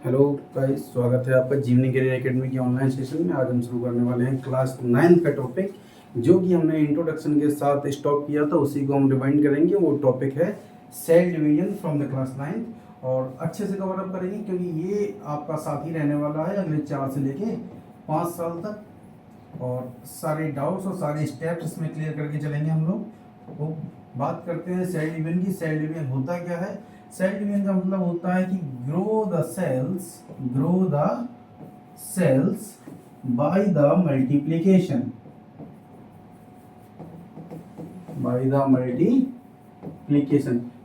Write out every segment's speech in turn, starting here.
Hello guys, स्वागत है आपका जीवनी करियर एकेडमी की ऑनलाइन सेशन में। आज हम शुरू करने वाले हैं क्लास 9 का टॉपिक, जो कि हमने इंट्रोडक्शन के साथ स्टॉप किया था, उसी को हम रिवाइंड करेंगे। वो टॉपिक है cell division from the class 9 और अच्छे से कवर अप करेंगे, क्योंकि ये आपका साथी रहने वाला है अगले 4 से लेके 5 साल तक। और सारे डाउट्स और सारे स्टेप्स इसमें क्लियर करके चलेंगे हम लोग। वो बात करते हैं सेल डिवीजन की। सेल डिवीजन होता क्या है? सेल डिवीजन का मतलब होता है कि grow the cells by the multiplication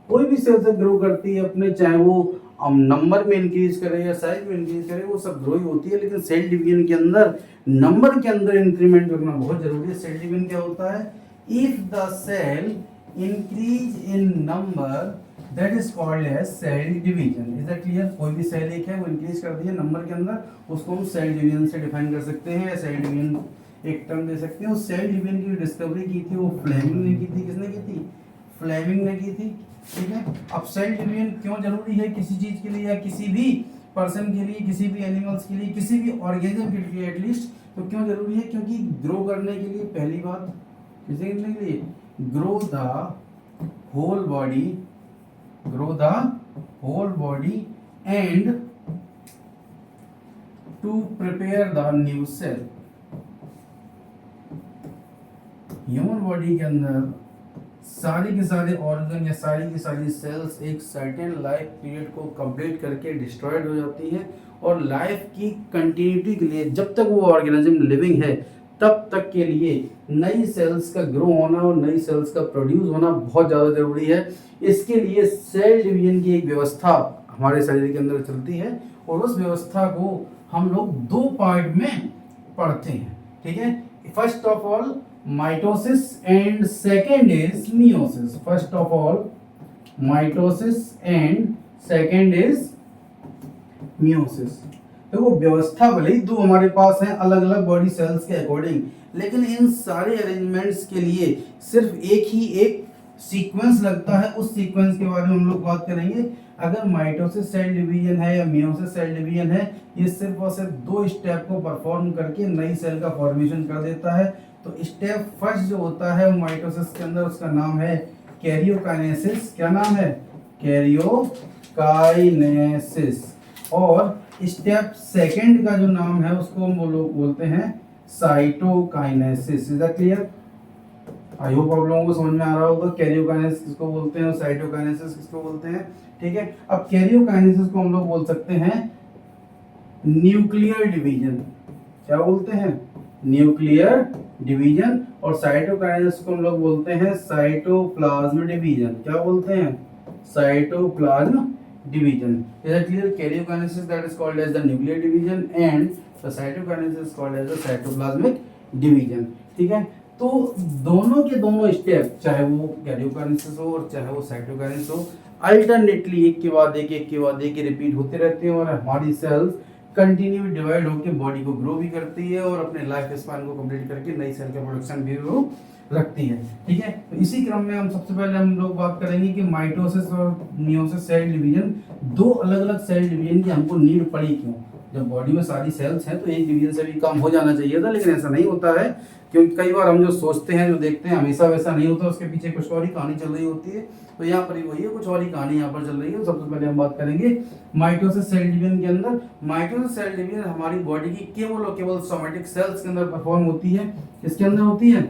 कोई भी सेल से ग्रो करती है अपने, चाहे वो नंबर में इंक्रीज करे या साइज में इंक्रीज करे, वो सब ग्रो ही होती है। लेकिन सेल डिवीजन के अंदर नंबर के अंदर इंक्रीमेंट करना बहुत जरूरी है। सेल डिवीजन क्या होता है? If the cell increase in number that is called as cell division. Is that clear? कोई भी सेल एक है, वो इंक्रीज कर दी है नंबर के अंदर, उसको हम सेल डिवीजन से डिफाइन कर सकते हैं, या सेल डिवीजन एक टर्म दे सकते हैं। उस सेल डिवीजन की डिस्कवरी की थी वो फ्लेमिंग ने की थी। किसने की थी? फ्लेमिंग ने की थी। ठीक है। अब सेल डिवीजन क्यों जरूरी है किसी चीज के लिए, या किसी भी पर्सन के लिए, किसी भी एनिमल्स के लिए, किसी भी ऑर्गेनिज्म के लिए एटलीस्ट, तो क्यों जरूरी है? क्योंकि ग्रो करने के लिए, पहली बात किसी करने के लिए, grow the whole body and to prepare the new cell. Human body के अंदर सारी के सारे ऑर्गन या सारी की सारी सेल्स एक सर्टेन लाइफ पीरियड को कंप्लीट करके डिस्ट्रॉयड हो जाती है, और लाइफ की कंटिन्यूटी के लिए, जब तक वो ऑर्गेनिज्म लिविंग है तब तक के लिए नई सेल्स का ग्रो होना और नई सेल्स का प्रोड्यूस होना बहुत ज़्यादा जरूरी है। इसके लिए सेल डिवीजन की एक व्यवस्था हमारे शरीर के अंदर चलती है, और उस व्यवस्था को हम लोग 2 पार्ट में पढ़ते हैं। ठीक है। First of all mitosis and second is meiosis. First of all mitosis and second is meiosis. देखो, व्यवस्था भले ही 2 हमारे पास हैं अलग अलग बॉडी सेल्स के अकॉर्डिंग, लेकिन इन सारे अरेंजमेंट्स के लिए सिर्फ एक सीक्वेंस लगता है। उस सीक्वेंस के बारे में हम लोग बात करेंगे। अगर माइटोसिस सेल डिवीजन है या मियोसिस सेल डिवीजन है, ये सिर्फ और सिर्फ 2 स्टेप को परफॉर्म करके नई सेल का फॉर्मेशन कर देता है। तो स्टेप फर्स्ट जो होता है माइटोसिस के अंदर, उसका नाम है कैरियोकाइनेसिस। क्या नाम है? कैरियोकाइनेसिस। और स्टेप सेकंड का जो नाम है उसको हम लोग बोलते हैं cytokinesis. Is that clear? I hope आप लोगों को समझ में आ रहा होगा कैरियोकाइनेसिस किसको बोलते हैं और साइटोकाइनेसिस किसको बोलते हैं। ठीक है। अब कैरियोकाइनेसिस को हम लोग बोल सकते हैं न्यूक्लियर डिवीजन। क्या बोलते हैं? Nuclear division. और साइटोकाइनेसिस को हम लोग बोलते हैं साइटोप्लाज्म डिवीजन। क्या बोलते हैं? Cytoplasm division. Is that clear? Karyokinesis, that is called as the nuclear division, and the cytokinesis is called as the cytoplasmic division. ठीक है। तो दोनों के दोनों स्टेप, चाहे वो कैरियोकाइनेसिस हो और चाहे वो साइटोकाइनेसिस हो, अल्टरनेटली एक के बाद एक रिपीट होते रहते हैं, और हमारी सेल्स कंटिन्यू डिवाइड होकर बॉडी को ग्रो भी करती है और अपने लाइफ स्पैन को कंप्लीट करके नई सेल का प्रोडक्शन भी वो रखती है। ठीक है। तो इसी क्रम में हम सबसे पहले हम लोग बात करेंगे कि माइटोसिस और मियोसिस सेल डिवीजन, 2 अलग अलग सेल डिवीजन की हमको नीड पड़ी क्यों? जब बॉडी में सारी सेल्स हैं तो एक डिवीजन से भी काम हो जाना चाहिए था, लेकिन ऐसा नहीं होता है। क्योंकि कई बार हम जो सोचते हैं, जो देखते हैं, हमेशा वैसा नहीं होता। उसके पीछे कुछ और ही कहानी चल रही होती है। तो यहाँ पर ही वही है, कुछ और ही कहानी यहाँ पर चल रही है। सबसे पहले हम बात करेंगे माइटोसिस सेल डिवीजन के अंदर। माइटोसिस सेल डिवीजन हमारी बॉडी की केवल और केवल सोमैटिक सेल्स के अंदर परफॉर्म होती है। किसके अंदर होती है?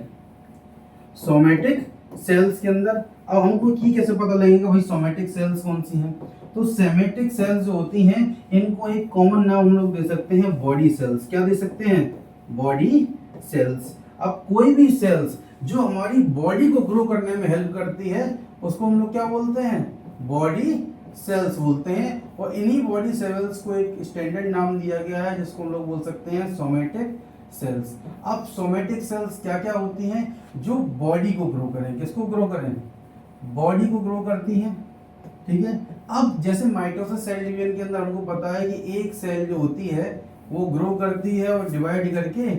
सोमैटिक सेल्स के अंदर। अब हमको की कैसे पता लगेगा भाई सोमैटिक सेल्स कौन सी हैं? तो सोमैटिक सेल्स जो होती हैं, इनको एक कॉमन नाम हम लोग दे सकते हैं, बॉडी सेल्स। क्या दे सकते हैं? Body cells. अब कोई भी सेल्स जो हमारी बॉडी को ग्रो करने में हेल्प करती है, उसको हम लोग क्या बोलते हैं? बॉडी सेल्स बोलते हैं। और इन्हीं बॉडी सेल्स को एक स्टैंडर्ड नाम दिया गया है, जिसको हम लोग बोल सकते हैं सोमैटिक सेल्स। अब सोमैटिक सेल्स क्या क्या होती हैं? जो बॉडी को ग्रो करें। किसको ग्रो करें? बॉडी को ग्रो करती हैं। ठीक है। अब जैसे माइटोसिस सेल डिवीजन के अंदर हमको पता है कि एक सेल जो होती है वो ग्रो करती है और डिवाइड करके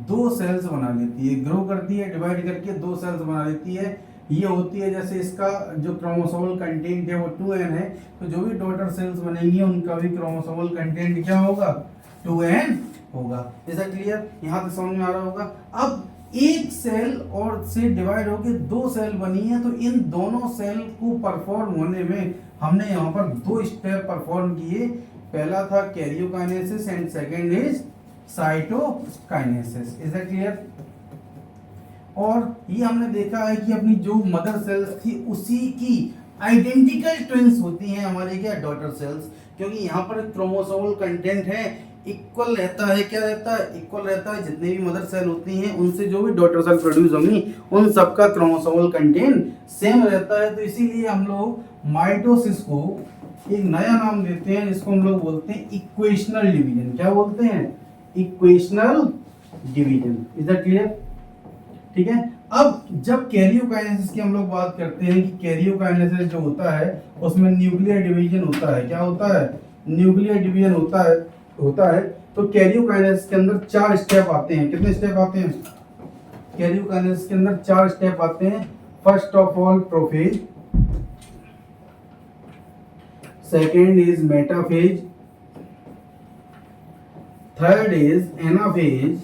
2 सेल्स बना लेती है। ग्रो करती है, डिवाइड करके 2 सेल्स बना लेती है। ये होती है, जैसे इसका जो क्रोमोसोमल कंटेंट है वो 2n है, तो जो भी डॉटर सेल्स बनेंगी उनका भी क्रोमोसोमल कंटेंट क्या होगा, 2n होगा। Is clear? यहाँ तक समझ में आ रहा होगा। अब एक सेल और से डिवाइड होके दो सेल बनी है, तो इन दोनों सेल को परफॉर्म होने में हमने यहाँ पर दो स्टेप परफॉर्म किए। पहला था karyokinesis and second is cytokinesis. Is that clear? और ये हमने देखा है कि अपनी जो मदर सेल्स थी उसी की आइडेंटिकल ट्विंस होती हैं हमारे क्या, डॉटर सेल्स, क्योंकि यहाँ पर क्रोमोसोमल कंटेंट है इक्वल रहता है। क्या रहता है? इक्वल रहता है। जितनी भी मदर सेल होती हैं उनसे जो भी डॉटर सेल प्रोड्यूस होंगी उन सबका क्रोमोसोमल कंटेंट सेम रहता है। तो इसीलिए हम लोग माइटोसिस को एक नया नाम देते हैं, जिसको हम लोग बोलते हैं इक्वेशनल डिवीजन। क्या बोलते हैं? Equational division. Is that clear? ठीक है। अब जब कैरियोकाइनेसिस की हम लोग बात करते हैं कि कैरियोकाइनेसिस जो होता है उसमें न्यूक्लियर डिवीजन होता है। क्या होता है? न्यूक्लियर डिवीजन होता है। तो कैरियोकाइनेसिस के अंदर 4 स्टेप आते हैं। कितने स्टेप आते हैं? कैरियोकाइनेसिस के अंदर 4 स्टेप आते हैं। First of all prophase, second is metaphase, third is anaphase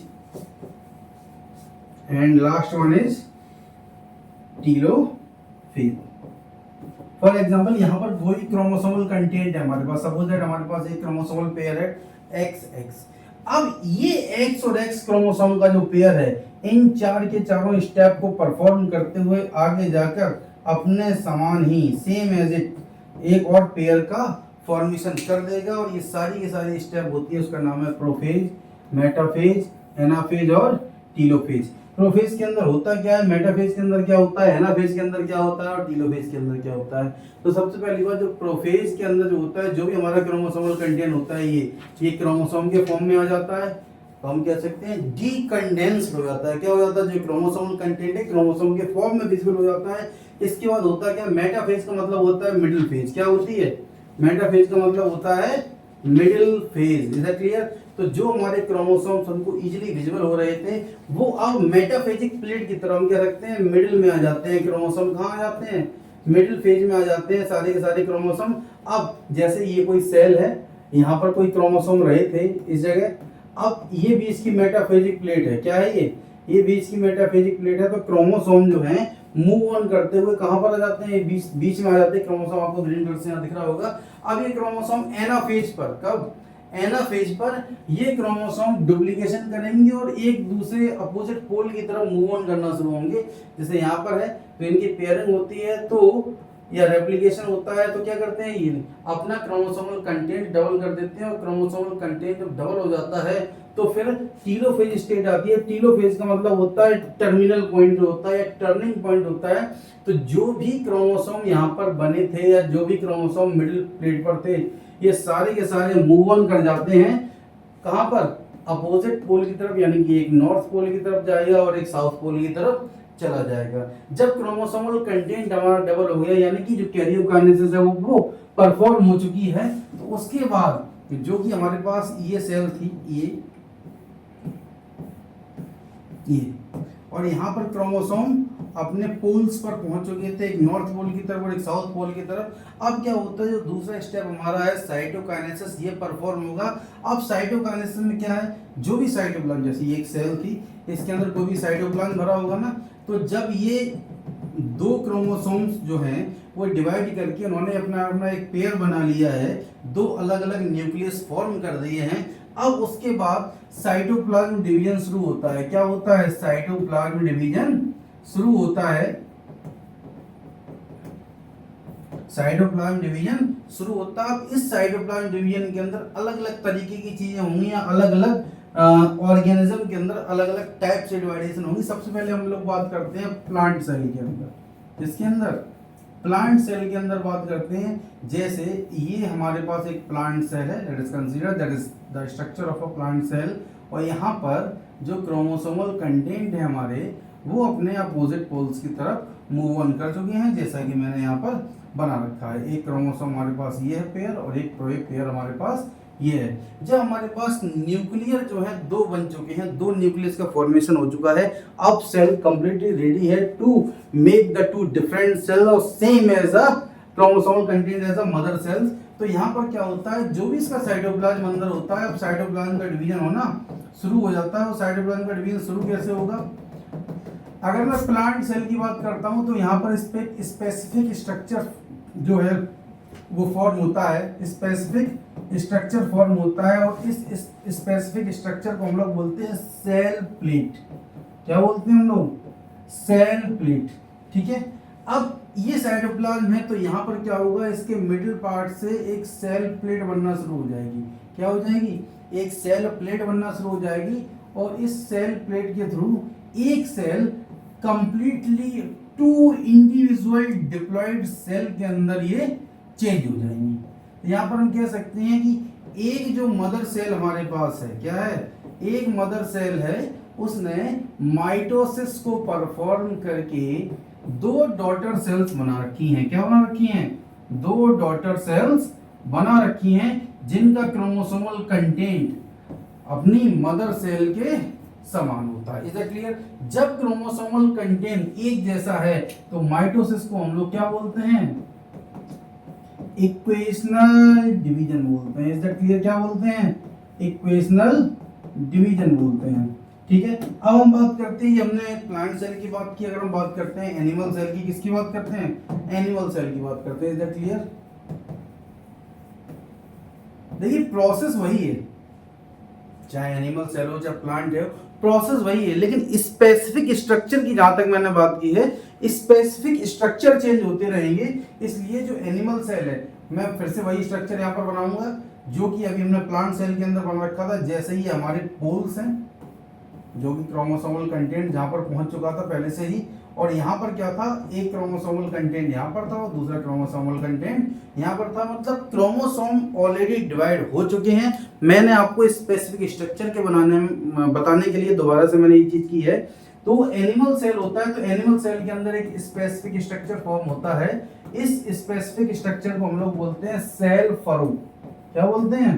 and last one is telophase. For example यहाँ पर कोई क्रोमोसोमल कंटेंट है हमारे पास, सपोज दैट हमारे पास एक क्रोमोसोमल पेयर है XX। अब ये X और X क्रोमोसोम का जो पेयर है इन 4 के चारों स्टेप को परफॉर्म करते हुए आगे जाकर अपने समान ही सेम एज इट एक और पेयर का फॉर्मेशन कर देगा, और ये सारी की सारी स्टेप होती है, उसका नाम है प्रोफेज, मेटाफेज, एनाफेज और टीलोफेज। प्रोफेज के अंदर होता क्या है, मेटाफेज के अंदर क्या होता है, एनाफेज के अंदर क्या होता है और टीलोफेज के अंदर क्या होता है। तो सबसे पहली बात, जो प्रोफेज के अंदर जो होता है, जो भी हमारा क्रोमोसोमल कंटेंट होता है ये क्रोमोसोम के फॉर्म में आ जाता है, तो हम कह सकते हैं डीकंडेंस्ड हो जाता है। क्या हो जाता है? जो क्रोमोसोमल कंटेंट है क्रोमोसोम के फॉर्म में विजिबल हो जाता है। इसके बाद होता है क्या, मेटाफेज का मतलब होता है मिडिल फेज। क्या होती है? मेटाफेज का मतलब होता है middle phase. Is that clear? तो जो हमारे क्रोमोसोम्स हमको इजीली विजिबल हो रहे थे वो अब मेटाफेजिक प्लेट की तरह हम क्या रखते हैं, मिडिल में आ जाते हैं। क्रोमोसोम कहाँ आ जाते हैं? मिडिल फेज में आ जाते हैं सारे के सारे क्रोमोसोम। अब जैसे ये कोई सेल है, यहाँ पर कोई क्रोमोसोम रहे थे इस जगह, अब ये बीच की मेटाफेजिक प्लेट है। क्या है ये बीच की मेटाफेजिक प्लेट है। तो क्रोमोसोम जो है मूव ऑन करते हुए कहां पर आ जाते हैं? बीच में आ जाते हैं क्रोमोसोम। आपको ग्रीन कलर से यहाँ दिख रहा होगा। अब ये क्रोमोसोम एनाफेज पर, कब? एनाफेज पर ये क्रोमोसोम डुप्लीकेशन करेंगे और एक दूसरे अपोजिट पोल की तरफ मूव ऑन करना शुरू होंगे। जैसे यहाँ पर है तो इनकी पेयरिंग होती है तो या रेप्लिकेशन होता है, तो क्या करते हैं ये अपना क्रोमोसोमल कंटेंट डबल कर देते हैं, और क्रोमोसोमल कंटेंट जब डबल हो जाता है तो फिर टीलोफेज स्टेट आती है। टीलोफेज का मतलब होता है टर्मिनल पॉइंट जो होता है या टर्निंग पॉइंट होता है। तो जो भी क्रोमोसोम यहाँ पर बने थे या जो भी क्रोमोसोम मिडिल प्लेट पर थे, ये सारे के सारे मूव ऑन कर जाते हैं। कहाँ पर? अपोजिट पोल की तरफ, यानी कि एक नॉर्थ पोल की तरफ जाएगा और एक साउथ पोल की तरफ चला जाएगा। जब क्रोमोसोमल कंटेंट हमारा डबल हो गया, यानी कि जो कैरियोकाइनेसिस है वो परफॉर्म हो चुकी है, तो उसके बाद जो कि हमारे पास ये सेल थी ये और यहाँ पर क्रोमोसोम अपने पोल्स पर पहुंच चुके थे, एक नॉर्थ पोल की तरफ और एक साउथ पोल की तरफ। अब क्या होता है, जो दूसरा स्टेप हमारा है साइटोकाइनेसिस, ये परफॉर्म होगा। अब साइटोकाइनेसिस में क्या है, जो भी साइटोप्लाज्म, जैसे ये एक सेल थी, इसके अंदर कोई भी साइटोप्लाज्म भरा होगा ना, तो जब ये दो क्रोमोसोम्स जो हैं वो डिवाइड करके उन्होंने अपना अपना एक पेयर बना लिया है, दो अलग अलग न्यूक्लियस फॉर्म कर दिए हैं। अब उसके बाद साइटोप्लाज्म डिवीजन शुरू होता है। क्या होता है? साइटोप्लाज्म डिवीजन शुरू होता है। साइटोप्लाज्म डिवीजन शुरू होता है। अब इस साइटोप्लाज्म डिवीजन के अंदर अलग अलग तरीके की चीजें होंगी या अलग अलग ऑर्गेनिज्म के अंदर अलग अलग टाइप से डिवाइडेशन होंगी। सबसे पहले हम लोग बात करते हैं प्लांट सेल के अंदर। इसके अंदर प्लांट सेल के अंदर बात करते हैं, जैसे ये हमारे पास एक प्लांट सेल है, that is consider that is the structure of a plant cell. और यहाँ पर जो क्रोमोसोमल कंटेंट है हमारे, वो अपने अपोजिट पोल्स की तरफ मूव ऑन कर चुके हैं, जैसा कि मैंने यहाँ पर बना रखा है। एक क्रोमोसोम हमारे पास ये है पेयर और एक पेयर हमारे पास ये है। जब हमारे पास न्यूक्लियर जो है दो बन चुके हैं, दो न्यूक्लियस का फॉर्मेशन हो चुका है, अब सेल कंप्लीटली रेडी है to make the two different cell और same as a chromosomal content as a mother cells. तो यहाँ पर क्या होता है, जो भी इसका साइटोप्लाज्म अंदर होता है, अब साइटोप्लाज्म का डिवीजन होना शुरू हो जाता है। और साइटोप्लाज्म का डिवीजन शुरू कैसे होगा, अगर मैं प्लांट सेल की बात करता हूँ तो यहाँ पर इस पे स्पेसिफिक स्ट्रक्चर जो है वो फॉर्म होता है, स्पेसिफिक स्ट्रक्चर फॉर्म होता है और इस स्पेसिफिक स्ट्रक्चर को हम लोग बोलते हैं सेल प्लेट। क्या बोलते हैं हम लोग, सेल प्लेट। ठीक है, अब ये साइटोप्लाज्म है तो यहाँ पर क्या होगा, इसके मिडिल पार्ट से एक सेल प्लेट बनना शुरू हो जाएगी। क्या हो जाएगी, एक सेल प्लेट बनना शुरू हो जाएगी और इस सेल प्लेट के थ्रू एक cell completely to individual diploid cell के अंदर ये चेंज हो जाएंगी। यहाँ पर हम कह सकते हैं कि एक जो मदर सेल हमारे पास है, क्या है, एक मदर सेल है, उसने माइटोसिस को परफॉर्म करके दो डॉटर सेल्स बना रखी हैं। क्या बना रखी हैं, दो डॉटर सेल्स बना रखी हैं जिनका क्रोमोसोमल कंटेंट अपनी मदर सेल के समान होता है। Is that clear. जब क्रोमोसोमल कंटेंट एक जैसा है तो माइटोसिस को हम लोग क्या बोलते हैं, इक्वेशनल डिवीजन बोलते हैं। Is that clear. क्या बोलते हैं, इक्वेशनल डिवीजन बोलते हैं। ठीक है, अब हम बात करते हैं, हमने प्लांट सेल की बात की, अगर हम बात करते हैं एनिमल सेल की, किसकी बात करते हैं, एनिमल सेल की बात करते हैं। Is that clear. देखिए प्रोसेस वही है, चाहे एनिमल सेल हो चाहे प्लांट है, प्रोसेस वही है, लेकिन स्पेसिफिक स्ट्रक्चर की जहां तक मैंने बात की है, स्पेसिफिक स्ट्रक्चर चेंज होते रहेंगे। इसलिए जो एनिमल सेल है, मैं फिर से वही स्ट्रक्चर यहाँ पर बनाऊंगा जो कि अभी हमने प्लांट सेल के अंदर बना रखा था। जैसे ही हमारे पोल्स हैं, जो कि क्रोमोसोमल कंटेंट जहां पर पहुंच चुका था पहले से ही, और यहाँ पर क्या था, एक क्रोमोसोमल कंटेंट यहाँ पर था और दूसरा क्रोमोसोमल कंटेंट यहाँ पर था। मतलब क्रोमोसोम ऑलरेडी डिवाइड हो चुके हैं। मैंने आपको स्पेसिफिक स्ट्रक्चर के बताने के लिए दोबारा से मैंने ये चीज की है। तो एनिमल सेल होता है, तो एनिमल सेल के अंदर एक स्पेसिफिक स्ट्रक्चर फॉर्म होता है। इस स्पेसिफिक स्ट्रक्चर को हम लोग बोलते हैं सेल फरो। क्या बोलते हैं,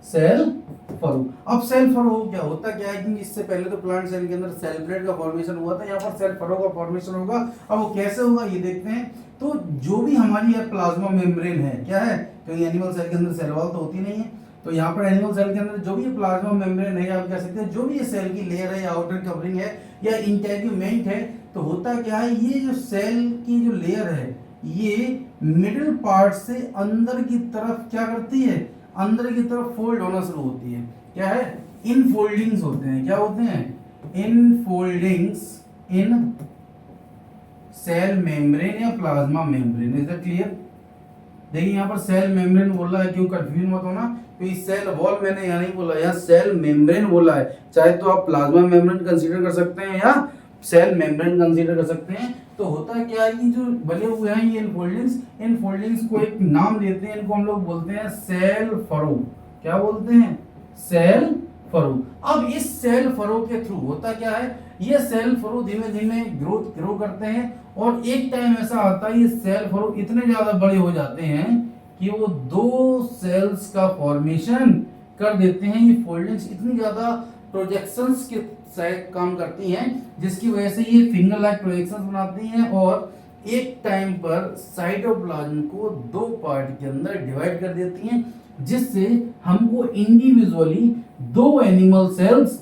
सेल फरो। अब सेल फरो क्या होता क्या है, क्योंकि इससे पहले तो प्लांट सेल के अंदर सेल प्लेट का फॉर्मेशन हुआ था, यहाँ पर सेल फरो का फॉर्मेशन होगा। अब वो कैसे होगा ये देखते हैं। तो जो भी हमारी प्लाज्मा मेम्ब्रेन है, क्या है, क्योंकि एनिमल सेल के अंदर सेल वॉल तो होती नहीं है, तो यहाँ पर एनिमल सेल के अंदर जो भी प्लाज्मा मेम्ब्रेन है, आप कह सकते हैं जो भी ये सेल की लेयर है या आउटर कवरिंग है या इंटेग्यूमेंट है, तो होता क्या है, ये जो सेल की जो लेयर है ये मिडिल पार्ट से अंदर की तरफ क्या करती है, अंदर की तरफ फोल्ड होना शुरू होती है। क्या है, इनफोल्डिंग्स होते हैं। क्या होते हैं, इनफोल्डिंग्स इन सेल मेम्ब्रेन या plasma membrane. Is that clear. देखिए यहाँ पर सेल मेम्ब्रेन बोला है, क्यों कंफ्यूज मत होना, क्योंकि सेल वॉल मैंने यहाँ नहीं बोला, यहाँ सेल मेम्ब्रेन बोला है। चाहे तो आप प्लाज्मा मेम्ब्रेन कंसीडर कर सकते हैं या सेल मेम्ब्रेन कंसीडर कर सकते हैं। तो होता क्या है कि जो बने हुए हैं ये इनफोल्डिंग्स को एक नाम देते हैं, इनको हम लोग बोलते हैं सेल फरो। क्या बोलते हैं, सेल फरो। अब इस सेल फरो के थ्रू होता क्या है, ये सेल फरो धीमे धीमे ग्रो करते हैं और एक टाइम ऐसा आता है ये सेल फरो इतने ज्यादा बड़े हो जाते हैं कि वो दो सेल्स का फॉर्मेशन कर देते हैं। ये फोल्डिंग्स इतनी ज्यादा प्रोजेक्शंस के काम करती हैं जिसकी वजह से ये फिंगर लाइक प्रोजेक्शंस बनाती हैं और एक टाइम पर साइटोप्लाज्म को दो पार्ट के अंदर डिवाइड कर देती हैं, जिससे हमको इंडिविजुअली दो एनिमल सेल्स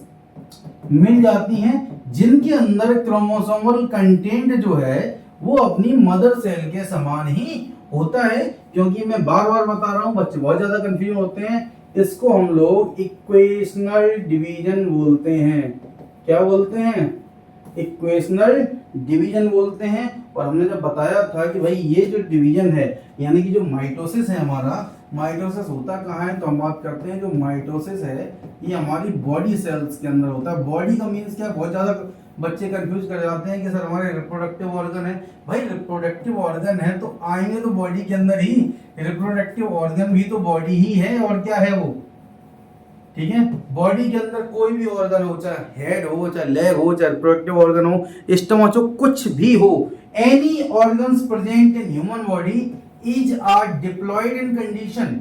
मिल जाती हैं जिनके अंदर क्रोमोसोमल कंटेंट जो है वो अपनी मदर सेल के समान ही होता है। क्योंकि मैं बार बार बता रहा हूं, बच्चे बहुत ज्यादा कंफ्यूज होते हैं, इसको हम लोग इक्वेशनल डिवीजन बोलते हैं। क्या बोलते हैं, इक्वेशनल डिवीजन बोलते हैं। और हमने जब बताया था कि भाई ये जो डिवीजन है, यानी कि जो माइटोसिस है हमारा, माइटोसिस होता कहाँ है, तो हम बात करते हैं जो माइटोसिस है ये हमारी बॉडी सेल्स के अंदर होता है। बॉडी का मीन्स क्या, बहुत ज्यादा बच्चे कंफ्यूज कर जाते हैं कि सर हमारे रिप्रोडक्टिव ऑर्गन है। भाई रिप्रोडक्टिव ऑर्गन है तो आएंगे तो बॉडी के अंदर ही, रिप्रोडक्टिव ऑर्गन भी तो बॉडी ही है, और क्या है वो, ठीक है। बॉडी के अंदर कोई भी ऑर्गन हो, चाहे हेड हो, चाहे लेग हो, चाहे रिप्रोडक्टिव ऑर्गन हो, स्टमक हो, कुछ भी हो, any organs present in human body is are diploid in condition,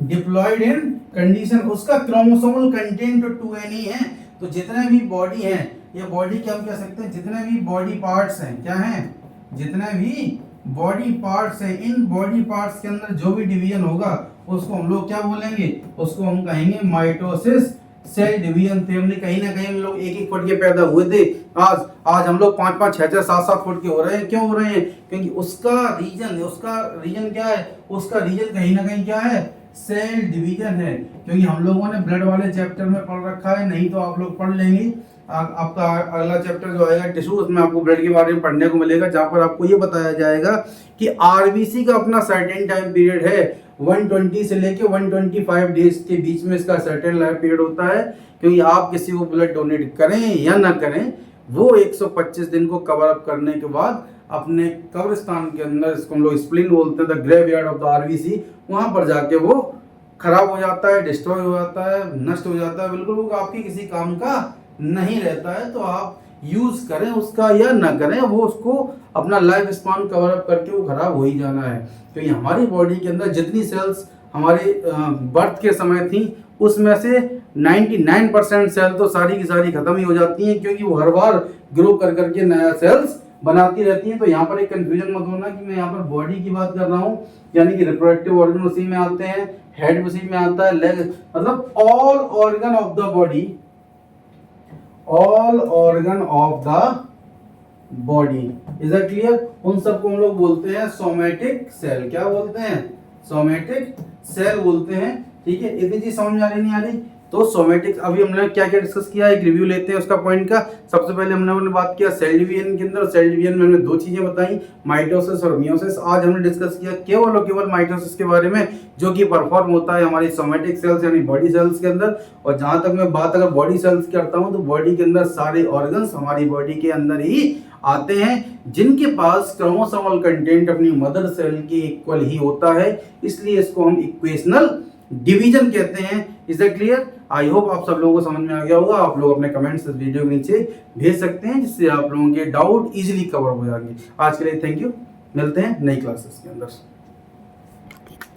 diploid in condition, उसका क्रोमोसोमल कंटेंट 2n ही है। तो जितने भी बॉडी है, ये बॉडी क्या हम कह सकते हैं, जितने भी बॉडी पार्ट्स हैं, क्या हैं, जितने भी बॉडी पार्ट्स हैं, इन बॉडी पार्ट्स के अंदर जो भी डिवीजन होगा उसको हम लोग क्या बोलेंगे, उसको हम कहेंगे माइटोसिस। सेल डिवीजन थे, हमने कहीं ना कहीं हम लोग 1-1 फुट के पैदा हुए थे, आज हम लोग 5-5, 6-6, 7-7 फुट के हो रहे हैं। क्यों हो रहे हैं? क्योंकि उसका रीजन क्या है, उसका रीजन कहीं ना कहीं क्या है, सेल डिवीजन है। क्योंकि हम लोगों ने ब्लड वाले चैप्टर में पढ़ रखा है, नहीं तो आप लोग पढ़ लेंगे। आपका अगला चैप्टर जो आएगा टिश्यू, उसमें आपको ब्लड के बारे में पढ़ने को मिलेगा, जहां पर आपको ये बताया जाएगा कि आरबीसी का अपना सर्टेन टाइम पीरियड है, 120 से लेके 125 डेज के बीच में इसका सर्टेन लाइफ पीरियड होता है। क्योंकि आप किसी को ब्लड डोनेट करें या ना करें, वो 125 दिन को कवर अप करने के बाद अपने कब्रिस्तान के अंदर, इसको हम लोग स्प्लिन बोलते हैं, the graveyard of the RBC, वहां पर जाके वो खराब हो जाता है, डिस्ट्रॉय हो जाता है, नष्ट हो जाता है, बिल्कुल वो आपके किसी काम का नहीं रहता है। तो आप यूज करें उसका या ना करें, वो उसको अपना लाइफ स्पान कवर अप करके वो खराब हो ही जाना है। तो ये हमारी बॉडी के अंदर जितनी सेल्स हमारे बर्थ के समय थी, उसमें से 99% सेल तो सारी की सारी खत्म ही हो जाती हैं, क्योंकि वो हर बार ग्रो कर करके नया सेल्स बनाती रहती हैं। तो यहाँ पर एक कंफ्यूजन मत होना कि मैं यहाँ पर बॉडी की बात कर रहा हूँ, यानी कि रिप्रोडक्टिव ऑर्गन उसी में आते हैं, हेड उसी में आता है, लेग, मतलब all organ of the body, all organ of the body, is that clear? उन सबको हम लोग बोलते हैं सोमैटिक सेल। क्या बोलते हैं? सोमैटिक सेल बोलते हैं। ठीक है, इतनी चीज समझ में आ रही नहीं आ रही? तो सोमैटिक, अभी हमने क्या क्या डिस्कस किया, एक रिव्यू लेते हैं उसका पॉइंट का। सबसे पहले हमने बात किया सेल डिवीजन के अंदर, सेल डिवीजन में हमने 2 चीजें बताई, माइटोसिस और मियोसिस। आज हमने डिस्कस किया केवल और केवल माइटोसिस के बारे में, जो कि परफॉर्म होता है हमारी सोमैटिक सेल्स यानी बॉडी सेल्स के अंदर। और जहां तक मैं बात अगर बॉडी सेल्स की करता हूं, तो बॉडी के अंदर सारे ऑर्गन्स हमारी बॉडी के अंदर ही आते हैं, जिनके पास क्रोमोसोमल कंटेंट अपनी मदर सेल के इक्वल ही होता है, इसलिए इसको हम इक्वेशनल डिवीजन कहते हैं। Is that clear? I hope आप सब लोगों को समझ में आ गया होगा। आप लोग अपने कमेंट्स इस वीडियो के नीचे भेज सकते हैं, जिससे आप लोगों के डाउट इजीली कवर हो जाएंगे। आज के लिए थैंक यू, मिलते हैं नई क्लासेस के अंदर।